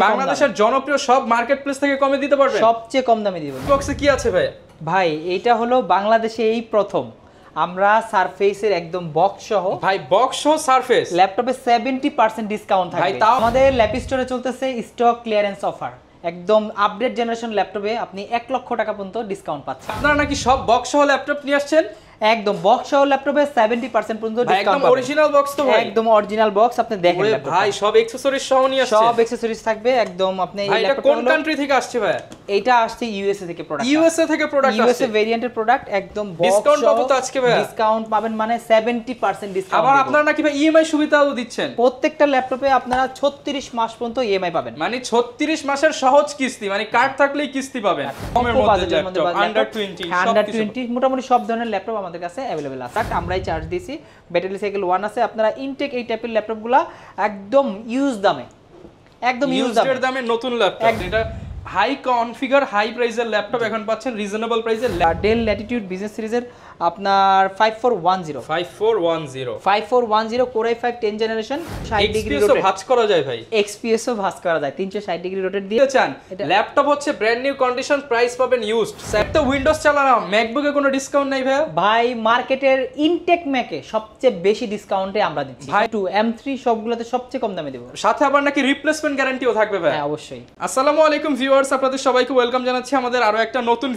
বাংলাদেশের জনপ্রিয় সব মার্কেট প্লেস থেকে কমে দিতে পারবেন? সবচেয়ে কম দামে দিব। বক্সে কি আছে ভাই? ভাই এইটা হলো বাংলাদেশে এই প্রথম আমরা সারফেসের একদম বক্স সহ, ভাই বক্স সহ সারফেস ল্যাপটপে 70% ডিসকাউন্ট থাকবে। ভাই তাও আমাদের ল্যাপ স্টোরে চলতেছে স্টক ক্লিয়ারেন্স অফার, একদম আপডেট জেনারেশন ল্যাপটপে আপনি 1 লক্ষ টাকা পর্যন্ত ডিসকাউন্ট পাচ্ছেন। আপনারা নাকি সব বক্স সহ ল্যাপটপ নিয়ে আসছেন? একদম বক্স সহ ল্যাপটপে 70% পর্যন্ত ডিসকাউন্ট একদম অরিজিনাল বক্স তো ভাই? একদম অরিজিনাল বক্স। আপনি দেখেন ল্যাপটপ ভাই সব অ্যাকসেসরিজ সহ নিয়ে আসছেন? সব অ্যাকসেসরিজ থাকবে একদম। আপনি এই ল্যাপটপ কোন কান্ট্রি থেকে আসছে ভাই? এটা আসছে ইউএসএ থেকে প্রোডাক্ট। ইউএসএ থেকে প্রোডাক্ট আসছে? ইউএসএ ভেরিয়েন্টের প্রোডাক্ট একদম বক্স। ডিসকাউন্ট পাবো তো আজকে ভাই? ডিসকাউন্ট পাবেন মানে 70% ডিসকাউন্ট। আবার আপনারা নাকি ভাই ইএমআই সুবিধাও দিচ্ছেন? প্রত্যেকটা ল্যাপটপে আপনারা 36 মাস পর্যন্ত ইএমআই পাবেন। মানে 36 মাসের সহজ কিস্তি, মানে কার্ড থাকলেই কিস্তি পাবেন। কমের মধ্যে ল্যাপটপ আন্ডার 20 মোটামুটি সব ধরনের ল্যাপটপ আমাদের কাছে अवेलेबल আছে। আমরাই চার্জ দিছি। ব্যাটারি সাইকেল 1 আছে। আপনারা ইনটেক এই টাইপের ল্যাপটপগুলো একদম ইউজ দামে, একদম ইউজ দামে নতুন ল্যাপটপ, এটা হাই কনফিগার হাই প্রাইসের ল্যাপটপ এখন পাচ্ছেন রিজনেবল প্রাইসে। ডেল ল্যাটিটিউড বিজনেস সিরিজের আপনার 5410 core i5 10 generation 60 degree rotate ভাঁজ করা যায় ভাই। এক্সপিএসও ভাঁজ করা যায় 360 ডিগ্রি রোটেট দিয়ে। চান ল্যাপটপ হচ্ছে ব্র্যান্ড নিউ কন্ডিশন, প্রাইস পাবেন ইউজড। স্যার তো উইন্ডোজ চালানো, ম্যাকবুকে কোনো ডিসকাউন্ট নাই ভাই? ভাই মার্কেটের ইনটেক ম্যাকে সবচেয়ে বেশি ডিসকাউন্টে আমরা দিচ্ছি ভাই। 2 M3 সবগুলোতে সবচেয়ে কম দামে দেব, সাথে আবার নাকি রিপ্লেসমেন্ট গ্যারান্টিও থাকবে ভাই? হ্যাঁ অবশ্যই। আসসালামু আলাইকুম ভিউয়ার্স, আপনাদের সবাইকে ওয়েলকাম জানাচ্ছি আমাদের আরো একটা নতুন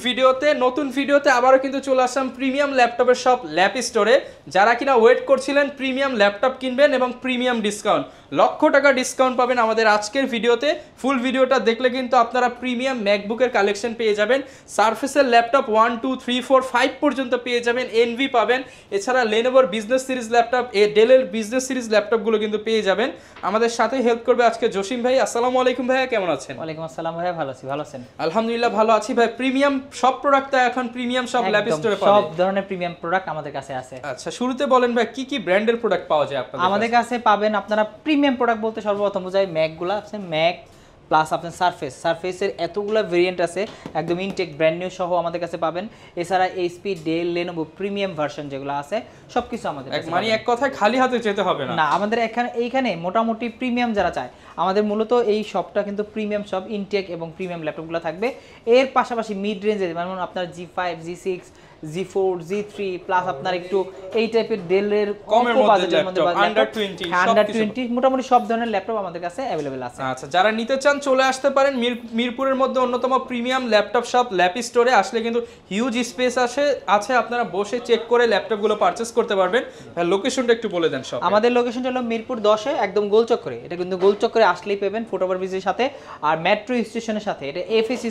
ভিডিওতে। আবারও কিন্তু চলে আসলাম প্রিমিয়াম ল্যাপটপের শপ ল্যাপ স্টোরে। যারা কিনা ওয়েট করছিলেন প্রিমিয়াম ল্যাপটপ কিনবেন এবং প্রিমিয়াম ডিসকাউন্ট, লক্ষ টাকা ডিসকাউন্ট পাবেন আমাদের আজকের ভিডিওতে। ফুল ভিডিওটা দেখলে কিন্তু আপনারা প্রিমিয়াম ম্যাকবুকের কালেকশন পেয়ে যাবেন, সারফেসের ল্যাপটপ 1 2 3 4 5 পর্যন্ত পেয়ে যাবেন, এনভি পাবেন, এছাড়া লেনোভোর বিজনেস সিরিজ ল্যাপটপ, ডেলের বিজনেস সিরিজ ল্যাপটপগুলো কিন্তু পেয়ে যাবেন। আমাদের সাথে হেল্প করবে আজকে জসিম ভাই। আসসালামু আলাইকুম ভাইয়া, কেমন আছেন? ওয়ালাইকুম আসসালাম ভাই, ভালো আছি। ভালো আছেন? আলহামদুলিল্লাহ ভালো আছি ভাই। প্রিমিয়াম সব প্রোডাক্ট এখন প্রিমিয়াম সব ল্যাপ স্টোরে পাবেন? সব ধরনের প্রিমিয়াম প্রোডাক্ট আমাদের কাছে আছে। আচ্ছা, শুরুতে বলেন ভাই কি কি ব্র্যান্ডের প্রোডাক্ট পাওয়া যায় আপনাদের? আমাদের কাছে পাবেন আপনারা প্রিমিয়াম প্রোডাক্ট বলতে সর্বপ্রথম বোঝায় ম্যাকগুলো আছে, ম্যাক প্লাস আপনার সারফেসের এতগুলো ভেরিয়েন্ট আছে, একদম ইনটেক ব্র্যান্ড নিউ সহ আমাদের কাছে পাবেন। এছাড়া HP, Dell, Lenovo premium version যেগুলো আছে সবকিছু আমাদের কাছে, মানে এক কথায় খালি হাতে যেতে হবে না। আমাদের এইখানে মোটামুটি প্রিমিয়াম যারা চায়, আমাদের মূলত এই শপটা কিন্তু প্রিমিয়াম শপ, ইনটেক এবং প্রিমিয়াম ল্যাপটপগুলো থাকবে। এর পাশাপাশি মিড রেঞ্জে যেমন আপনার G5, G6, G4, G3 plus আপনার একটু এই টাইপের ডেলের কমের মধ্যে আন্ডার 20 মোটামুটি সব ধরনের ল্যাপটপ আমাদের কাছে अवेलेबल আছে। আচ্ছা, যারা নিতে চান চলে আসতে পারেন মিরপুরের মধ্যে অন্যতম প্রিমিয়াম ল্যাপটপ শপ ল্যাপ স্টোরে। আসলে কিন্তু হিউজ স্পেস আছে, আপনারা বসে চেক করে ল্যাপটপগুলো পারচেজ করতে পারবেন। লোকেশনটা একটু বলে দেন সব। আমাদের লোকেশনটা হলো মিরপুর 10-এ, একদম গোলচক্করে। এটা কিন্তু গোলচক্করে আসলেই পাবেন ফুটওভার ব্রিজের সাথে আর মেট্রো স্টেশনের সাথে। এটা এফএসি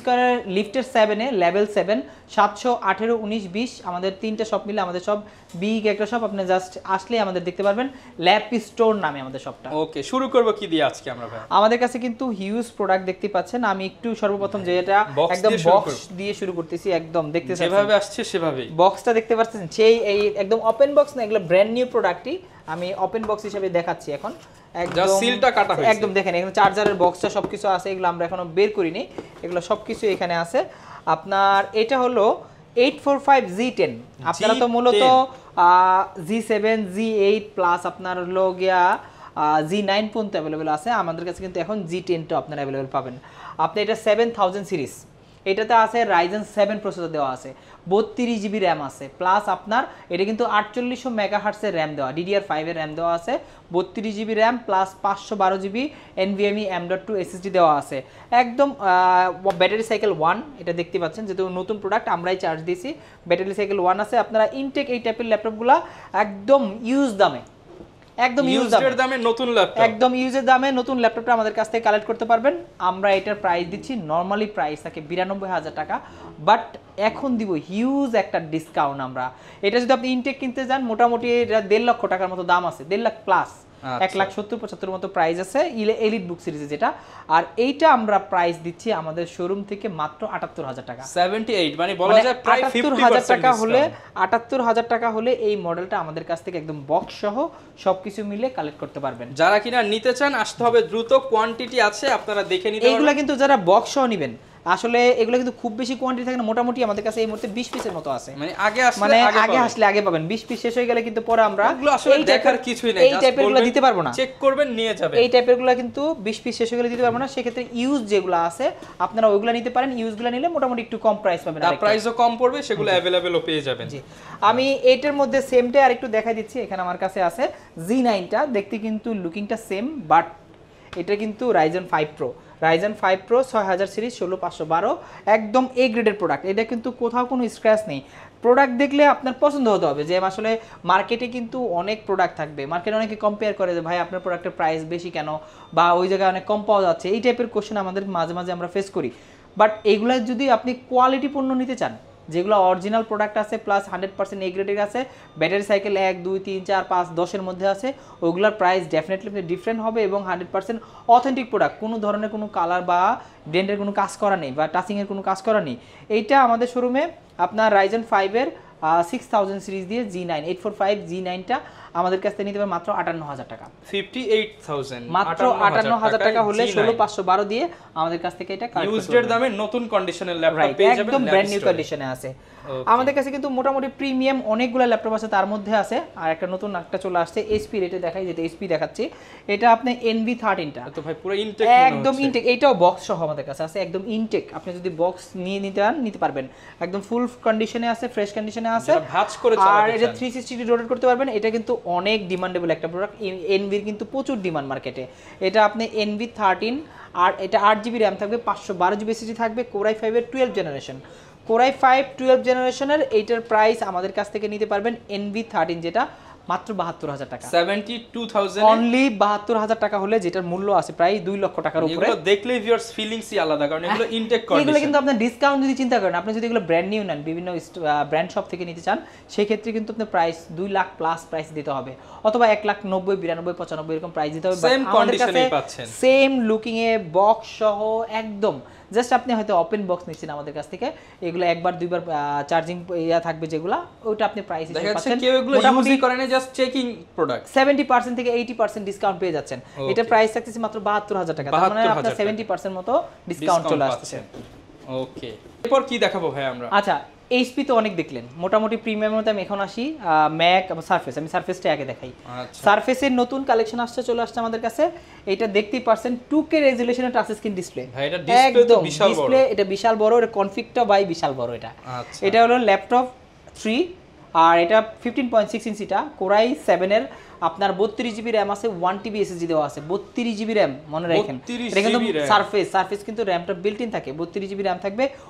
স্কয়ারের লিফটের 7-এ, লেভেল 7, 718, 19, 20 আমাদের তিনটা শপ মিলে আমাদের সব বিগ একটা শপ। আপনি জাস্ট আসলেই আমাদের দেখতে পারবেন, ল্যাপ স্টোর নামে আমাদের শপটা। ওকে, শুরু করব কি দিয়ে আজকে আমরা ভাই? আমাদের কাছে কিন্তু হিউজ প্রোডাক্ট দেখতে পাচ্ছেন। আমি একটু সর্বপ্রথম যে এটা একদম বক্স দিয়ে শুরু করতেছি, একদম দেখতে যেভাবে আসছে সেভাবেই বক্সটা দেখতে পাচ্ছেন। সেই এই একদম ওপেন বক্স না, এগুলো ব্র্যান্ড নিউ প্রোডাক্টই আমি ওপেন বক্স হিসেবে দেখাচ্ছি এখন। একদম সিলটা কাটা হয়েছে, একদম দেখেন এখানে চার্জারের বক্সটা সবকিছু আছে। এগুলো আমরা এখনো বের করিনি, এগুলো সবকিছু এখানে আছে। আপনার এটা হলো 845 G10। আপনারা তো মূলত G7, G8 প্লাস আপনার হলো গিয়া G9 পর্যন্ত অ্যাভেলেবেল আছে। আমাদের কাছে কিন্তু এখন G10টা আপনারা অ্যাভেলেবেল পাবেন। আপনি এটা 7000 সিরিজ, এটাতে আছে Ryzen 7 প্রসেসর দেওয়া আছে, 32 জিবি র্যাম আছে, প্লাস আপনার এটা কিন্তু 4800 মেগাহার্টসের র্যাম দেওয়া, DDR5 এর র্যাম দেওয়া আছে, 32 GB RAM plus 512 GB NVMe M.2 SSD দেওয়া আছে। একদম ব্যাটারি সাইকেল 1, এটা দেখতে পাচ্ছেন যেহেতু নতুন প্রোডাক্ট আমরাই চার্জ দিয়েছি। ব্যাটারি সাইকেল 1 আছে। আপনারা ইনটেক এই টাইপের ল্যাপটপগুলো একদম ইউজ দামে, একদম ইউজের দামে নতুন ল্যাপটপ, একদম ইউজের দামে নতুন ল্যাপটপটা আমাদের কাছ থেকে কালেক্ট করতে পারবেন। আমরা এটার প্রাইস দিচ্ছি, নরমালি প্রাইস থাকে 92,000 টাকা, বাট এখন দিব হিউজ একটা ডিসকাউন্ট আমরা। এটা যদি আপনি ইনটেক কিনতে যান মোটামুটি 1.5 লক্ষ টাকার মতো দাম আছে, 1.5 লাখ প্লাস, 1,70,75 মতো প্রাইস আছে এলিট বুক সিরিজে যেটা। আর এইটা আমরা প্রাইস দিচ্ছি আমাদের শোরুম থেকে মাত্র 78,000 টাকা, 78, মানে বলা যায় প্রায় 78,000 টাকা হলে 78,000 টাকা হলে এই মডেলটা আমাদের কাছ থেকে একদম বক্স সহ সবকিছু মিলে কালেক্ট করতে পারবেন। যারা কিনা নিতে চান আসতে হবে দ্রুত, কোয়ান্টিটি আছে, আপনারা দেখে নিতে পারবেন। এইগুলা কিন্তু যারা বক্স সহ নেবেন আসলে এগুলো কিন্তু খুব বেশি কোয়ান্টিটি থাকে না, মোটামুটি আমাদের কাছে এই মুহূর্তে 20 পিসের মতো আছে। মানে আগে আসলে আগে পাবেন, 20 পিস শেষ হয়ে গেলে কিন্তু পরে আমরা এগুলো আসলে দেখার কিছুই নাই, এই টাইপের গুলো দিতে পারবো না, চেক করবেন নিয়ে যাবেন। এই টাইপের গুলো কিন্তু 20 পিস শেষ হয়ে গেলে দিতে পারবো না। সেক্ষেত্রে ইউজ যেগুলো আছে আপনারা ওইগুলো নিতে পারেন, ইউজগুলো নিলে মোটামুটি একটু কম প্রাইস পাবেন, তার প্রাইসও কম পড়বে, সেগুলো अवेलेबलও পেয়ে যাবেন। জি, আমি এটার মধ্যে সেমটাই আরেকটু দেখাই দিচ্ছি। এখানে আমার কাছে আছে Z9 টা, দেখতে কিন্তু লুকিংটা সেম, বাট এটা কিন্তু Ryzen 5 Pro, Ryzen 5 Pro 6000 series 16512, একদম এ গ্রেডের প্রোডাক্ট। এটা কিন্তু কোথাও কোনো স্ক্র্যাচ নেই। প্রোডাক্ট দেখলে আপনার পছন্দ হতে হবে, যে আসলে মার্কেটে কিন্তু অনেক প্রোডাক্ট থাকবে, মার্কেটে অনেকে কম্পেয়ার করে যে ভাই আপনার প্রোডাক্টের প্রাইস বেশি কেন, বা ওই জায়গায় অনেক কম পাওয়া যাচ্ছে, এই টাইপের কোশ্চেন আমাদের মাঝে মাঝে আমরা ফেস করি। বাট এইগুলা যদি আপনি কোয়ালিটি পণ্য নিতে চান, যেগুলো অরিজিনাল প্রোডাক্ট আছে প্লাস 100% এ গ্রেডের আছে, ব্যাটারি সাইকেল 1 2 3 4 5 10 এর মধ্যে আছে, ওগুলোর প্রাইস ডেফিনেটলি ডিফারেন্ট হবে এবং 100% অথেন্টিক প্রোডাক্ট, কোনো ধরনের কোনো কালার বা ব্র্যান্ডের কোনো কাজ করা নেই বা টাচিংয়ের কোনো কাজ করা নেই। এইটা আমাদের শোরুমে আপনার Ryzen 5 এর 6000 সিরিজ দিয়ে G9 845 G9 টা আমাদের কাছ থেকে নিতে পারবেন মাত্র 58000 টাকা, 58000, মাত্র 58000 টাকা হলে 16512 দিয়ে আমাদের কাছ থেকে এটা কালেক্ট ইউজড এর দামে নতুন কন্ডিশনের ল্যাপটপ পেয়ে যাবেন, একদম ব্র্যান্ড নিউ কন্ডিশনে আছে। আমাদের কাছে কিন্তু মোটামুটি প্রিমিয়াম অনেকগুলো ল্যাপটপ আছে, তার মধ্যে আছে আর একটা নতুন একটা চলে আসছে এইচপি, রেটে দেখাই, যেটা এইচপি দেখাচ্ছি, এটা আপনি NV13 টা, তো ভাই পুরো ইনটেক, একদম ইনটেক, এইটাও বক্স সহ আমাদের কাছে আছে, একদম ইনটেক। আপনি যদি বক্স নিয়ে নিতে পারবেন, একদম ফুল কন্ডিশনে আছে, ফ্রেশ কন্ডিশনে আছে, ভাঁজ করে চালাতে আর এটা 360 রোটেট করতে পারবেন। এটা কিন্তু অনেক ডিমান্ডেবল একটা প্রোডাক্ট, এনভির কিন্তু প্রচুর ডিমান্ড মার্কেটে। এটা আপনি NV13, আর এটা 8GB র্যাম থাকবে, 512GB SSD থাকবে, Core i5 এর 12 জেনারেশন, Core i5 12 জেনারেশনের। এইটার প্রাইস আমাদের কাছ থেকে নিতে পারবেন NV13 যেটা মাত্র 72000 টাকা, 72000 অনলি 72000 টাকা হলে, যেটার মূল্য আছে প্রায় 2 লক্ষ টাকার উপরে। এগুলো দেখলেই ভিউয়ার্স ফিলিংসই আলাদা, কারণ এগুলো ইনটেক কন্ডিশন। এগুলো কিন্তু আপনার ডিসকাউন্ট যদি চিন্তা করেন, আপনি যদি এগুলো ব্র্যান্ড নিউ নেন, বিভিন্ন ব্র্যান্ড শপ থেকে নিতে চান, সেই ক্ষেত্রে কিন্তু আপনার প্রাইস 2 লাখ প্লাস প্রাইস দিতে হবে, অথবা 1,90,000 92 95 এরকম প্রাইস দিতে হবে। সেম কন্ডিশনেই পাচ্ছেন, সেম লুকিং এ বক্স সহ একদম, জাস্ট আপনি হয়তো ওপেন বক্স নিচ্ছেন আমাদের কাছ থেকে, এগুলো একবার দুইবার চার্জিং ইয়া থাকবে যেগুলো, ওইটা আপনি প্রাইস হিসেবে পাচ্ছেন। কেউ এগুলো ইউজই করে না, জাস্ট চেকিং প্রোডাক্ট, 70% থেকে 80% ডিসকাউন্ট পেয়ে যাচ্ছেন। এটা প্রাইস থাকতেছে মাত্র 72000 টাকা, তার মানে আপনার 70% মতো ডিসকাউন্ট চলে আসছে। ওকে, এরপর কি দেখাবো ভাই আমরা? আচ্ছা, এইচপি তো অনেক দেখলেন, মোটামুটি প্রিমিয়ামের মধ্যে আমি এখন আসি ম্যাক এবং সারফেস। আমি সারফেসটা আগে দেখাই। সারফেসের নতুন কালেকশন চলে আসছে আমাদের কাছে। এটা দেখতেই পারছেন 2K রেজোলিউশনের টাচ স্ক্রিন ডিসপ্লে, এটা ডিসপ্লে তো বিশাল বড়, এটা বিশাল বড়, এর কনফিগটা বাই বিশাল বড়। এটা হলো ল্যাপটপ 3, আর এটা 15.6 ইঞ্চিটা, Core i7 এর আপনার 32GB র্যাম আছে, 1TB SSD দেওয়া আছে, 32GB র্যাম মনে রাখেন। এটা কিন্তু সারফেস কিন্তু র্যামটা বিল্ট ইন থাকে, 32GB র্যাম থাকবে,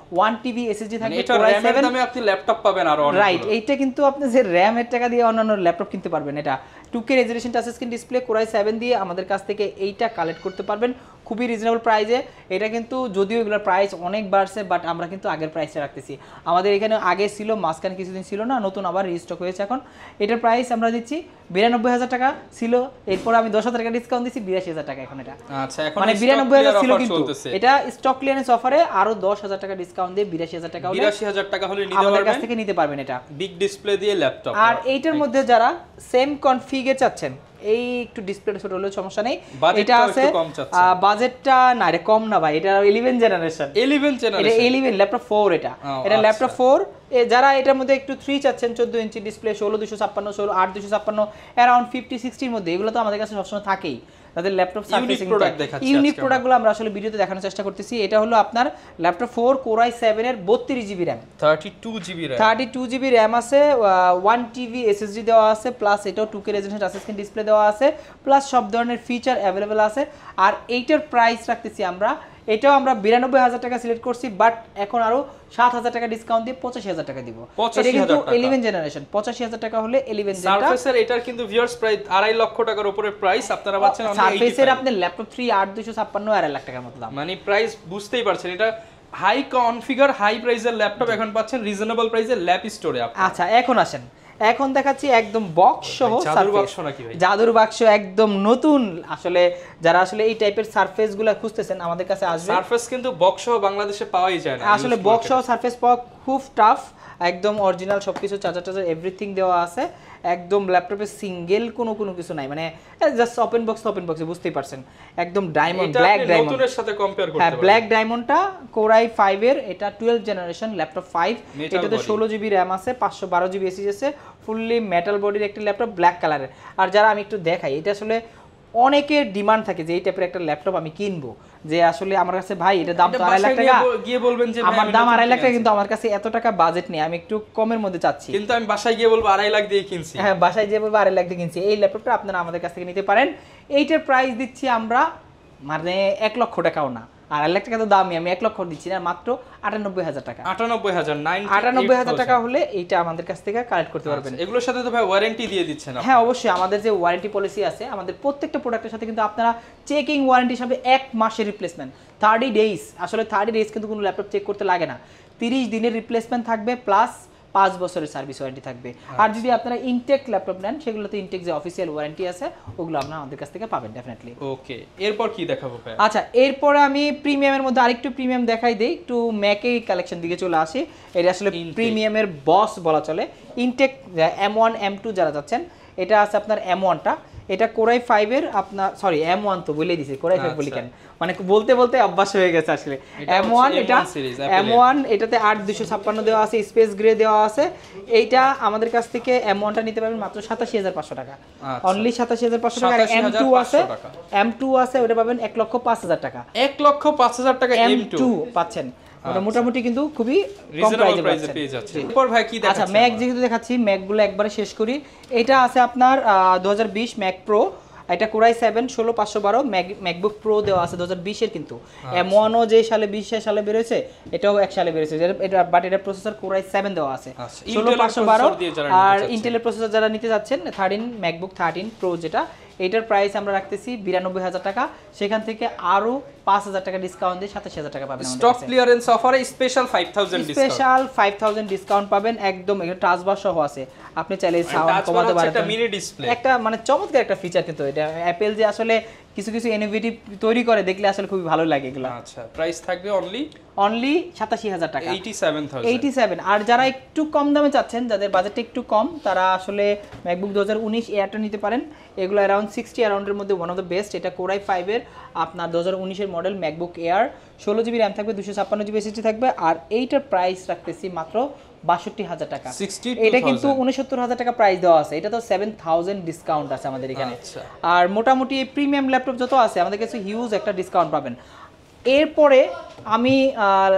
1TB SSD থাকবে। এটা র্যামের দামে আপনি ল্যাপটপ পাবেন আরো অনেক, রাইট। এইটা কিন্তু আপনি যে র্যামের টাকা দিয়ে অন্যান্য ল্যাপটপ কিনতে পারবেন। এটা 2K resolution touch screen display, Core i7 দিয়ে আমাদের কাছ থেকে এইটা কালেক্ট করতে পারবেন খুবই রিজনেবল প্রাইসে। এটা কিন্তু যদিও এগুলোর প্রাইস অনেক বাড়ছে, বাট আমরা কিন্তু আগের প্রাইসে রাখতেছি। আমাদের এখানে আগে ছিল, মাঝখানে কিছুদিন ছিল না, নতুন আবার রিস্টক হয়েছে এখন। এটার প্রাইস আমরা দিচ্ছি 92000 টাকা ছিল, এরপর আমি 10000 টাকা ডিসকাউন্ট দিচ্ছি, 82000 টাকা এখন। এটা আচ্ছা, এখন মানে 92000 ছিল, কিন্তু এটা স্টক ক্লিয়ারেন্স অফারে আরো 10000 টাকা ডিসকাউন্ট দিয়ে 82000 টাকা হলে 82000 টাকা হলে নিতে পারবেন, আমাদের কাছ থেকে নিতে পারবেন এটা বিগ ডিসপ্লে দিয়ে ল্যাপটপ। আর এইটার মধ্যে যারা সেম কনফিগে চাচ্ছেন, এই একটু ডিসপ্লেটা ছোট হলেও সমস্যা নেই, এটা আছে বাজেটটা না, এটা কম না ভাই, এটা 11 জেনারেশন, এটা 11 ল্যাপটপ 4, এটা ল্যাপটপ 4। যারা এটার মধ্যে একটু 3 চাচ্ছেন, 14 ইঞ্চি ডিসপ্লে, 16256, 16256, অ্যারাউন্ড 50-60 এর মধ্যে, এগুলো তো আমাদের কাছে সবসময় থাকেই। তাদের ল্যাপটপ সার্ভিসিং ইউনিক প্রোডাক্টগুলো আমরা আসলে ভিডিওতে দেখানোর চেষ্টা করতেছি। এটা হলো আপনার ল্যাপটপ 4 Core i7 এর 32GB র্যাম, 32GB র্যাম আছে, 1TB SSD দেওয়া আছে, প্লাস এটাও 2K resolution touch screen display দেওয়া আছে, প্লাস সব ধরনের ফিচার অ্যাভেলেবেল আছে। আর এইটার প্রাইস রাখতেছি আমরা, এটাও আমরা 92000 টাকা সিলেক্ট করছি, বাট এখন আরো 7000 টাকা ডিসকাউন্ট দিয়ে 85000 টাকা দিব। এটা কিন্তু 11 জেনারেশন, 85000 টাকা হলে 11 যেটা সারফেসের, এটার কিন্তু ভিউয়ার্স প্রাইস 2.5 লক্ষ টাকার উপরে প্রাইস আপনারা পাচ্ছেন। সারফেসের আপনার ল্যাপটপ 3 8256 2.5 লাখ টাকার মতো দাম, মানে প্রাইস বুঝতেই পারছেন। এটা হাই কনফিগার হাই প্রাইসের ল্যাপটপ এখন পাচ্ছেন রিজনেবল প্রাইসে ল্যাপ স্টোরে। আচ্ছা, এখন আসেন, এখন দেখাচ্ছি একদম বক্স সহ জাদুর বাক্স, একদম নতুন। আসলে যারা আসলে এই টাইপের সারফেস গুলা খুঁজতেছেন আমাদের কাছে আসবে। সারফেস কিন্তু বক্স সহ বাংলাদেশে পাওয়াই যায় না, আসলে বক্স সহ সারফেস পাওয়া খুব টাফ, একদম অরিজিনাল সবকিছু চার্জার এভরিথিং দেওয়া আছে, একদম ল্যাপটপে সিঙ্গেল কোনো কিছু নাই, মানে জাস্ট ওপেন বক্স বুঝতেই পারছেন, একদম ডায়মন্ড, ব্ল্যাক ডায়মন্ড নতুনের সাথে কম্পেয়ার করতে হ্যাঁ, পারবেন। ব্ল্যাক ডায়মন্ডটা কোরাই 5 এর, এটা 12 জেনারেশন ল্যাপটপ 5, Metal এটাতে body। 16 জিবি র্যাম আছে, 512 জিবি এসএসডি আছে, ফুললি মেটাল বডির একটা ল্যাপটপ, ব্ল্যাক কালারের। আর যারা আমি একটু দেখাই, এটা আসলে অনেকের ডিমান্ড থাকে যে এই টাইপের একটা ল্যাপটপ আমি কিনবো, যে আসলে আমার কাছে ভাই এটা দাম তো 2.5 লাখ টাকা, গিয়ে বলবেন যে আমার দাম 2.5 লাখ টাকা, কিন্তু আমার কাছে এত টাকা বাজেট নেই, আমি একটু কমের মধ্যে চাচ্ছি, কিন্তু আমি বাসায় গিয়ে বলবো 2.5 লাখ দিয়ে কিনছি। হ্যাঁ, বাসায় যে বলবো 2.5 লাখ দিয়ে কিনছি। এই ল্যাপটপটা আপনারা আমাদের কাছ থেকে নিতে পারেন। এইটার প্রাইস দিচ্ছি আমরা মানে 1 লক্ষ টাকাও না, 2.5 লাখ টাকা তো দামই, আমি 1 লক্ষ দিচ্ছি না, মাত্র 98,000 টাকা। 98,000 টাকা হলে এইটা আমাদের কাছ থেকে কালেক্ট করতে পারবেন। এগুলোর সাথে তো ভাই ওয়ারেন্টি দিয়ে দিচ্ছেন আপনি? হ্যাঁ, অবশ্যই আমাদের যে ওয়ারেন্টি পলিসি আছে, আমাদের প্রত্যেকটা প্রোডাক্টের সাথে কিন্তু আপনারা চেকিং ওয়ারেন্টি হিসাবে 1 মাসের রিপ্লেসমেন্ট, 30 ডেজ, আসলে 30 ডেজ কিন্তু কোনো ল্যাপটপ চেক করতে লাগে না, 30 দিনের রিপ্লেসমেন্ট থাকবে, প্লাস 5 বছরের সার্ভিস ওয়ারেন্টি থাকবে। আর যদি আপনারা ইনটেক ল্যাপটপ নেন, সেগুলোতে ইনটেক যে অফিসিয়াল ওয়ারেন্টি আছে, ওগুলো আপনারা আমাদের কাছ থেকে পাবেন ডেফিনেটলি। ওকে, এরপর কি দেখাবো ভাই? আচ্ছা, এরপরে আমি প্রিমিয়ামের মধ্যে আরেকটু প্রিমিয়াম দেখাই দেই, একটু ম্যাকের কালেকশন দিকে চলে আসি। এটা আসলে প্রিমিয়ামের বস বলা চলে। ইনটেক M1 M2 যারা যাচ্ছেন, এটা আছে আপনার M1টা, এটা কোরাই 5 এর, আপনার সরি M1 তো বলেই দিছি, কোরাই 5 বলি কেন, মানে বলতে বলতে অভ্যাস হয়ে গেছে আসলে। M1 এটা M1, এটাতে 8256 দেওয়া আছে, স্পেস গ্রে দেওয়া আছে। এইটা আমাদের কাছ থেকে M1টা নিতে পারবেন মাত্র 87,500 টাকা, অনলি 87,500 টাকা। আর M2 আছে, ওটা পাবেন 1,05,000 টাকা। 1,05,000 টাকা M2 পাচ্ছেন, ওটা মোটামুটি কিন্তু খুবই কম প্রাইসে পেয়ে যাচ্ছে। এরপর ভাই কি দেখাচ্ছেন? আচ্ছা, ম্যাক যেহেতু দেখাচ্ছি, ম্যাকগুলো একবারে শেষ করি। এটা আছে আপনার 2020 ম্যাক প্রো, এটা কোরাই 7 16512, ম্যাকবুক প্রো দেওয়া আছে 2020 এর, কিন্তু M1ও যে সালে 20 সালে বের হয়েছে, এটাও এক সালে বের হয়েছে, এটা বাট এটা প্রসেসর কোরাই 7 দেওয়া আছে 16512। আর ইন্টেলের প্রসেসর যারা নিতে যাচ্ছেন, 13 ম্যাকবুক 13 প্রো যেটা, এটার প্রাইস আমরা রাখতেছি 92,000 টাকা, সেখান থেকে আরো 5,000 টাকা ডিসকাউন্ট দিয়ে 27,000 টাকা পাবেন। স্টক ক্লিয়ারেন্স অফারে স্পেশাল 5,000 ডিসকাউন্ট, স্পেশাল 5,000 ডিসকাউন্ট পাবেন একদম। এটা টাচ বার সহ আছে, আপনি চাইলে সাউন্ড কমাতে পারেন, একটা মিনি ডিসপ্লে, একটা মানে চমৎকার একটা ফিচার। কিন্তু এটা অ্যাপল যে আসলে কিছু ইনোভেটিভ তৈরি করে, দেখলে আসলে খুবই ভালো লাগে এগুলো। আচ্ছা, প্রাইস থাকবে অনলি 87,000 টাকা, 87,000। আর যারা একটু কম দামে চাচ্ছেন, যাদের বাজেটটা একটু কম, তারা আসলে ম্যাকবুক 2019 এয়ারটা নিতে পারেন। এগুলো অ্যারাউন্ড 60 অ্যারাউন্ডের মধ্যে ওয়ান অফ দ্য বেস্ট। এটা কোরাই 5 এর আপনার 2019 এর model MacBook air, 16 GB RAM থাকবে, 256 জিবি এসএসডি থাকবে। আর এইটার প্রাইস রাখতেছি মাত্র 62,000 টাকা। এটা কিন্তু 69,000 টাকা প্রাইস দেওয়া আছে, এটা তো 7,000 ডিসকাউন্ট আছে আমাদের এখানে। আর মোটামুটি প্রিমিয়াম ল্যাপটপ যত আছে আমাদের কাছে হিউজ একটা ডিসকাউন্ট পাবেন। এরপরে আমি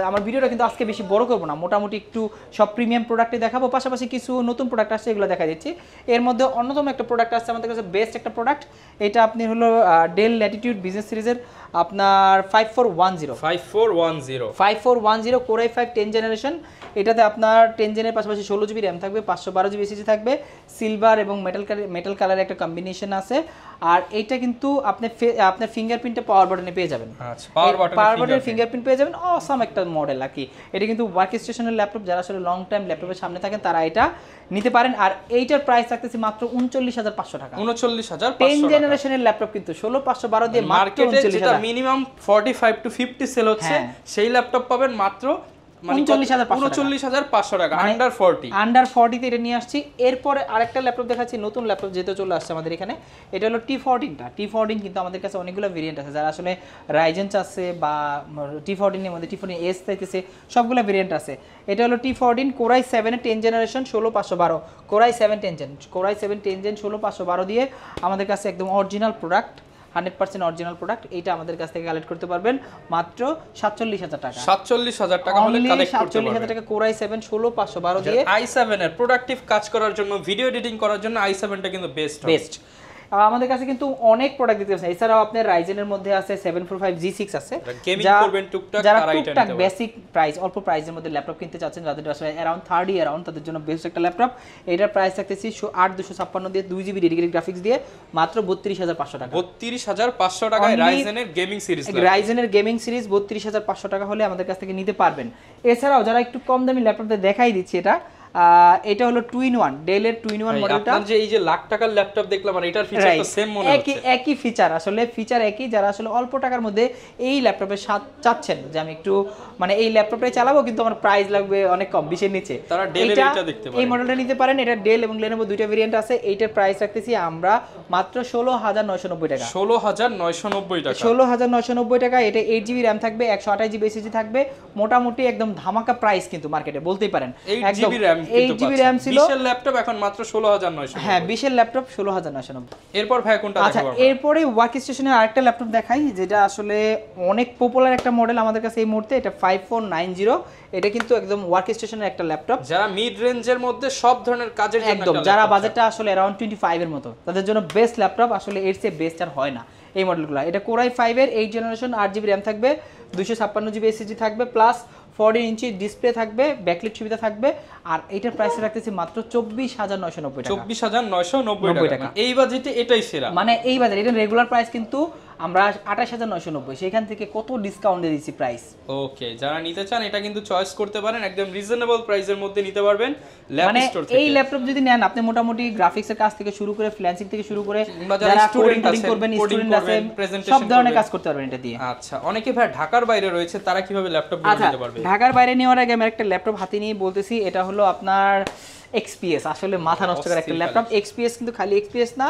আমার ভিডিওটা কিন্তু আজকে বেশি বড় করব না, মোটামুটি একটু সব প্রিমিয়াম প্রোডাক্টে দেখাবো, পাশাপাশি কিছু নতুন প্রোডাক্ট আসছে, এগুলো দেখা দিচ্ছি। এর মধ্যে অন্যতম একটা প্রোডাক্ট আসছে আমাদের কাছে, বেস্ট একটা প্রোডাক্ট। এটা আপনি হলো ডেল ল্যাটিটিউড বিজনেস সিরিজের আপনার 5410 কোরাই 5 10 জেনারেশন। এটাতে আপনার 10 জেনের পাশাপাশি 16 জিবি র্যাম থাকবে, 512 জিবি এসএসডি থাকবে, সিলভার এবং মেটাল কালারের একটা কম্বিনেশন আছে। আর এইটা কিন্তু আপনার ফিঙ্গারপ্রিন্টে পাওয়ার বাটনে পেয়ে যাবেন, পাওয়ার বাটনের ফিঙ্গারপ্রিন্ট পেয়ে যাবেন। অসাম একটা মডেল আর কি। এটা কিন্তু ওয়ার্ক স্টেশনের ল্যাপটপ, যারা আসলে লং টাইম ল্যাপটপের সামনে থাকেন তারা এটা নিতে পারেন। আর এইটার প্রাইস রাখতেছি মাত্র 39,500 টাকা, 39,500 10 জেনারেশনের ল্যাপটপ, কিন্তু 16,512 দিয়ে মাত্র 39,000। মিনিমাম 45 টু 50 সেল হচ্ছে, সেই ল্যাপটপ পাবেন মাত্র 39,500 টাকা, আন্ডার 40 তে এটা নিয়ে আসছি। এরপরে আরেকটা ল্যাপটপ দেখাচ্ছি, নতুন ল্যাপটপ যেহেতু চলে আসছে আমাদের এখানে, এটা হলো T14 কিন্তু আমাদের কাছে অনেকগুলো ভেরিয়েন্ট আছে, যারা আসলে রাইজেন আছে বা T14 এর মধ্যে T14 S চাইতেছে, সবগুলো ভেরিয়েন্ট আছে। এটা হলো T14 কোরাই 7 এর 10 জেনারেশন 16,512, কোরাই 7 10 জেন 16,512 দিয়ে আমাদের কাছে একদম অরিজিনাল প্রোডাক্ট, 100% অরিজিনাল প্রোডাক্ট। এইটা আমাদের কাছ থেকে কালেক্ট করতে পারবেন মাত্র 47,000 টাকা, 47,000 টাকা হলে কালেক্ট করতে পারবেন। 47,000 টাকা কোরাই 7 16,512 দিয়ে। i7 এর প্রোডাক্টিভ কাজ করার জন্য, ভিডিও এডিটিং করার জন্য i7 টা কিন্তু বেস্ট। আমাদের কাছে কিন্তু অনেক প্রোডাক্ট দিতে পারছেন। এছাড়াও আপনার রাইজেনের মধ্যে আছে 745 G6 আছে, গেমিং করবেন টুকটাক, যারা টুকটাক বেসিক প্রাইস, অল্প প্রাইসের মধ্যে ল্যাপটপ কিনতে চাচ্ছেন, যাদের আসলে অ্যারাউন্ড 30 অ্যারাউন্ড, তাদের জন্য বেস্ট একটা ল্যাপটপ। এটার প্রাইস থাকতেছি 8256 দিয়ে 2 জিবি ডেডিকেটেড গ্রাফিক্স দিয়ে মাত্র 32,500 টাকা, 32,500 টাকায় রাইজেনের গেমিং সিরিজ, রাইজেনের গেমিং সিরিজ 32,500 টাকা হলে আমাদের কাছ থেকে নিতে পারবেন। এছাড়াও যারা একটু কম দামি ল্যাপটপ দেখাই দিচ্ছি, এটা এটা হলো 2-in-1 ডেলের 2-in-1 মডেলটা। আপনার যে এই যে লাখ টাকার ল্যাপটপ দেখলাম আর এটার ফিচার তো সেম মনে হচ্ছে। একই ফিচার, আসলে ফিচার একই। যারা আসলে অল্প টাকার মধ্যে এই ল্যাপটপের চাচ্ছেন যে আমি একটু মানে এই ল্যাপটপটাই চালাবো কিন্তু আমার প্রাইস লাগবে অনেক কম 20 নিচে, তারা ডেলের এটা দেখতে পারেন, এই মডেলটা নিতে পারেন। এটা ডেল এবং লেনোভো দুইটা ভেরিয়েন্ট আছে। এইটার প্রাইস রাখতেছি আমরা মাত্র 16,990 টাকা। 16,990 টাকা, 16,990 টাকা। এটা 8GB RAM থাকবে, 128GB SSD থাকবে, মোটামুটি একদম ধামাকা প্রাইস কিন্তু মার্কেটে বলতেই পারেন। 8GB RAM 8GB RAM ছিল, 20 এর ল্যাপটপ এখন মাত্র 16,990। হ্যাঁ 20 এর ল্যাপটপ 16,990। এরপর ভাই কোনটা আচ্ছা, দেখাবো? এরপরে ওয়ার্ক স্টেশনের আরেকটা ল্যাপটপ দেখাই, যেটা আসলে অনেক পপুলার একটা মডেল আমাদের কাছে এই মুহূর্তে। এটা 5490। এটা কিন্তু একদম ওয়ার্ক স্টেশনের একটা ল্যাপটপ, যারা মিড রেঞ্জের মধ্যে সব ধরনের কাজের জন্য একদম যারা বাজেটটা আসলে অ্যারাউন্ড 25 এর মতো, তাদের জন্য বেস্ট ল্যাপটপ। আসলে এর চেয়ে বেস্ট আর হয় না এই মডেলগুলো। এটা Core i5 এর 8 জেনারেশন, 8GB RAM থাকবে, 256GB SSD থাকবে, প্লাস 14 ইঞ্চি ডিসপ্লে থাকবে, ব্যাকলাইট সুবিধা থাকবে। আর এটার প্রাইস রাখতেছি মাত্র 24,990 টাকা। 24,990 টাকা। এই বাজেটে এটাই সেরা, মানে এই বাজারে এটা রেগুলার প্রাইস কিন্তু আমরা 28,990, সেখান থেকে কত ডিসকাউন্ট দিয়ে দিচ্ছি প্রাইস। ওকে, যারা নিতে চান এটা কিন্তু চয়েস করতে পারেন, একদম রিজনেবল প্রাইসের মধ্যে নিতে পারবেন মানে ল্যাপ স্টোর থেকে। এই ল্যাপটপ যদি নেন আপনি মোটামুটি গ্রাফিক্সের কাজ থেকে শুরু করে ফ্রিল্যান্সিং থেকে শুরু করে যারা কোডিং স্টুডেন্ট করবেন, স্টুডেন্ট আছেন, প্রেজেন্টেশন সব ধরনের কাজ করতে পারবেন এটা দিয়ে। আচ্ছা, অনেকে ভাই ঢাকার বাইরে রয়েছে, তারা কিভাবে ল্যাপটপ নিতে পারবে? ঢাকার বাইরে নেওয়ার আগে আমি একটা ল্যাপটপ হাতে নিয়ে বলতেছি, এটা হলো আপনার XPS। আসলে মাথা নষ্ট করে একটা ল্যাপটপ। XPS কিন্তু খালি XPS না,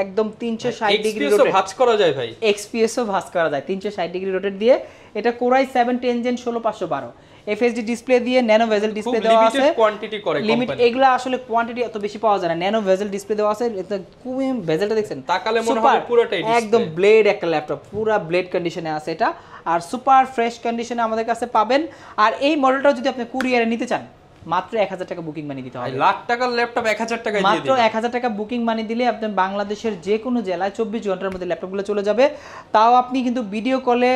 একদম 360 ডিগ্রি রোটেট ভাঁজ করা যায় ভাই। XPS ও ভাঁজ করা যায় 360 ডিগ্রি রোটেট দিয়ে। এটা Core i7 10 Gen 16512 FHD display দিয়ে, ন্যানো ভেজেল ডিসপ্লে দেওয়া আছে, লিমিটেড কোয়ান্টিটি করে লিমিট। কোম্পানি, এগুলা আসলে কোয়ান্টিটি এত বেশি পাওয়া যায় না। ন্যানো ভেজেল ডিসপ্লে দেওয়া আছে, এটা খুবই ভেজেলটা দেখছেন, তাকালে মনে হয় পুরোটাই ডিসপ্লে, একদম ব্লেড একটা ল্যাপটপ, পুরো ব্লেড কন্ডিশনে আছে এটা। আর সুপার ফ্রেশ কন্ডিশনে আমাদের কাছে পাবেন। আর এই মডেলটা যদি আপনি কুরিয়ারে নিতে চান মাত্র 1000 টাকা বুকিং মানি দিতে হবে। লাখ টাকার ল্যাপটপ 1000 টাকায় দিয়ে মাত্র 1000 টাকা বুকিং মানি দিলে আপনি বাংলাদেশের যে কোনো জেলায় 24 ঘন্টার মধ্যে ল্যাপটপগুলো চলে যাবে। তাও আপনি কিন্তু ভিডিও কলে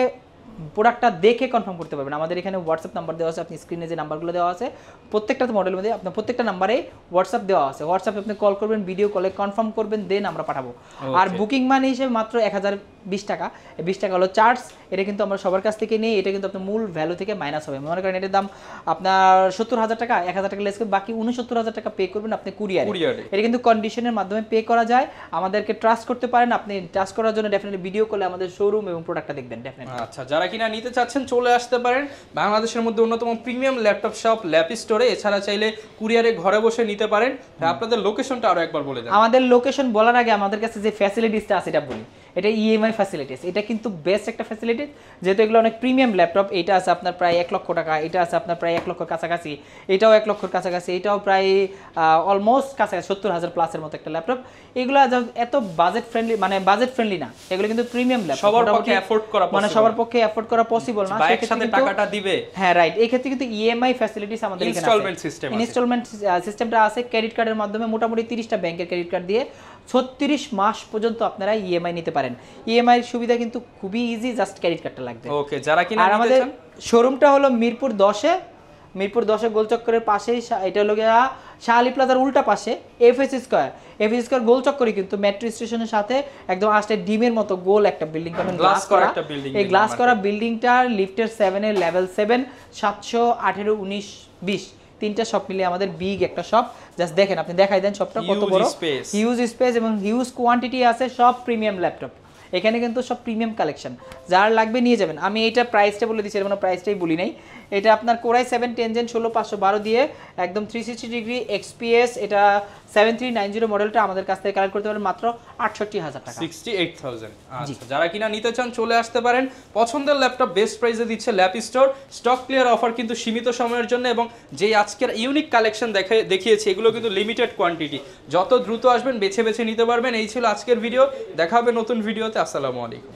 প্রোডাক্টটা দেখে কনফার্ম করতে পারবেন। আমাদের এখানে হোয়াটসঅ্যাপ নাম্বার দেওয়া আছে, আপনি স্ক্রিনে যে নাম্বারগুলো দেওয়া আছে প্রত্যেকটা মডেলের মধ্যে আপনার প্রত্যেকটা নাম্বারে হোয়াটসঅ্যাপ দেওয়া আছে। হোয়াটসঅ্যাপে আপনি কল করবেন, ভিডিও কলে কনফার্ম করবেন, দেন আমরা পাঠাবো। আর বুকিং মানি হিসেবে মাত্র 1020 টাকা। 20 টাকা হলো চার্জ। এটা কিন্তু আমরা সবার কাছ থেকে নিই, এটা কিন্তু আপনার মূল ভ্যালু থেকে মাইনাস হবে। মনে করেন এটার দাম আপনার 70,000 টাকা, 1000 টাকা লেস করে বাকি 69,000 টাকা পে করবেন আপনি কুরিয়ারে। এটা কিন্তু কন্ডিশনের মাধ্যমে পে করা যায়। আমাদেরকে ট্রাস্ট করতে পারেন। আপনি ট্রাস্ট করার জন্য ডেফিনেটলি ভিডিও কলে আমাদের শোরুম এবং প্রোডাক্টটা দেখবেন ডেফিনেটলি। আচ্ছা, যারা কিনা নিতে চাচ্ছেন চলে আসতে পারেন বাংলাদেশের মধ্যে অন্যতম প্রিমিয়াম ল্যাপটপ শপ ল্যাপ স্টোরে। এছাড়া চাইলে কুরিয়ারে ঘরে বসে নিতে পারেন। আপনাদের লোকেশনটা আরো একবার বলে দেন। আমাদের লোকেশন বলার আগে আমাদের কাছে যে ফ্যাসিলিটিসটা আছে এটা বলি। এটা ইএমআই ফ্যাসিলিটিস, এটা কিন্তু বেস্ট একটা ফ্যাসিলিটি, যেহেতু এগুলো অনেক প্রিমিয়াম ল্যাপটপ। এটা আছে আপনার প্রায় 1 লক্ষ টাকা, এটা আছে আপনার প্রায় 1 লক্ষের কাছাকাছি, এটাও 1 লক্ষের কাছাকাছি, এটাও প্রায় অলমোস্ট কাছাকাছি 70,000 প্লাসের মতো একটা ল্যাপটপ। এগুলো এত বাজেট ফ্রেন্ডলি, মানে বাজেট ফ্রেন্ডলি না, এগুলো কিন্তু প্রিমিয়াম ল্যাপটপ, সবার পক্ষে অ্যাফোর্ড করা মানে সবার পক্ষে অ্যাফোর্ড করা পসিবল না। একসাথে টাকাটা দিবে, হ্যাঁ রাইট। এই ক্ষেত্রে কিন্তু ইএমআই ফ্যাসিলিটিস আমাদের এখানে আছে, ইনস্টলমেন্ট সিস্টেমটা আছে। ক্রেডিট কার্ডের মাধ্যমে মোটামুটি 30টা ব্যাংকের ক্রেডিট কার্ড দিয়ে 36 মাস পর্যন্ত আপনারা ইএমআই নিতে পারেন। ইএমআই এর সুবিধা কিন্তু খুবই ইজি, জাস্ট ক্রেডিট কার্ডটা লাগবে। ওকে, যারা কিনা আর নিতে আমাদের চান, শোরুমটা হলো মিরপুর 10 গোলচক্করের পাশেই। এটা হলো গিয়া শাহ আলী প্লাজার উল্টা পাশে এফএসসি স্কয়ার গোল চক্করে, কিন্তু মেট্রো স্টেশনের সাথে একদম আসলে ডিমের মতো গোল একটা বিল্ডিং পাবেন, গ্লাস করা। এই গ্লাস করা বিল্ডিংটার লিফটের 7 এর লেভেল 7, 718, 19, 20 তিনটা শপ মিলে আমাদের বিগ একটা শপ। জাস্ট দেখেন, আপনি দেখাই দেন শপটা কত বড়, হিউজ স্পেস এবং হিউজ কোয়ান্টিটি আছে। সব প্রিমিয়াম ল্যাপটপ এখানে, কিন্তু সব প্রিমিয়াম কালেকশন, যার লাগবে নিয়ে যাবেন। আমি এটা প্রাইসটা বলে দিচ্ছি, এর মানে প্রাইসটাই বলি নাই। এটা আপনার Core i7 10 Gen 16512 দিয়ে একদম 360 ডিগ্রি XPS, এটা 7390 মডেলটা আমাদের কাছ থেকে কালেক্ট করতে পারেন মাত্র 68,000 টাকা, 68,000। আচ্ছা, যারা কিনা নিতে চান চলে আসতে পারেন। পছন্দের ল্যাপটপ বেস্ট প্রাইসে দিচ্ছে ল্যাপ স্টোর। স্টক ক্লিয়ার অফার কিন্তু সীমিত সময়ের জন্য, এবং যেই আজকের ইউনিক কালেকশন দেখিয়েছি এগুলো কিন্তু লিমিটেড কোয়ান্টিটি। যত দ্রুত আসবেন বেছে বেছে নিতে পারবেন। এই ছিল আজকের ভিডিও, দেখা হবে নতুন ভিডিওতে। আসসালামু আলাইকুম।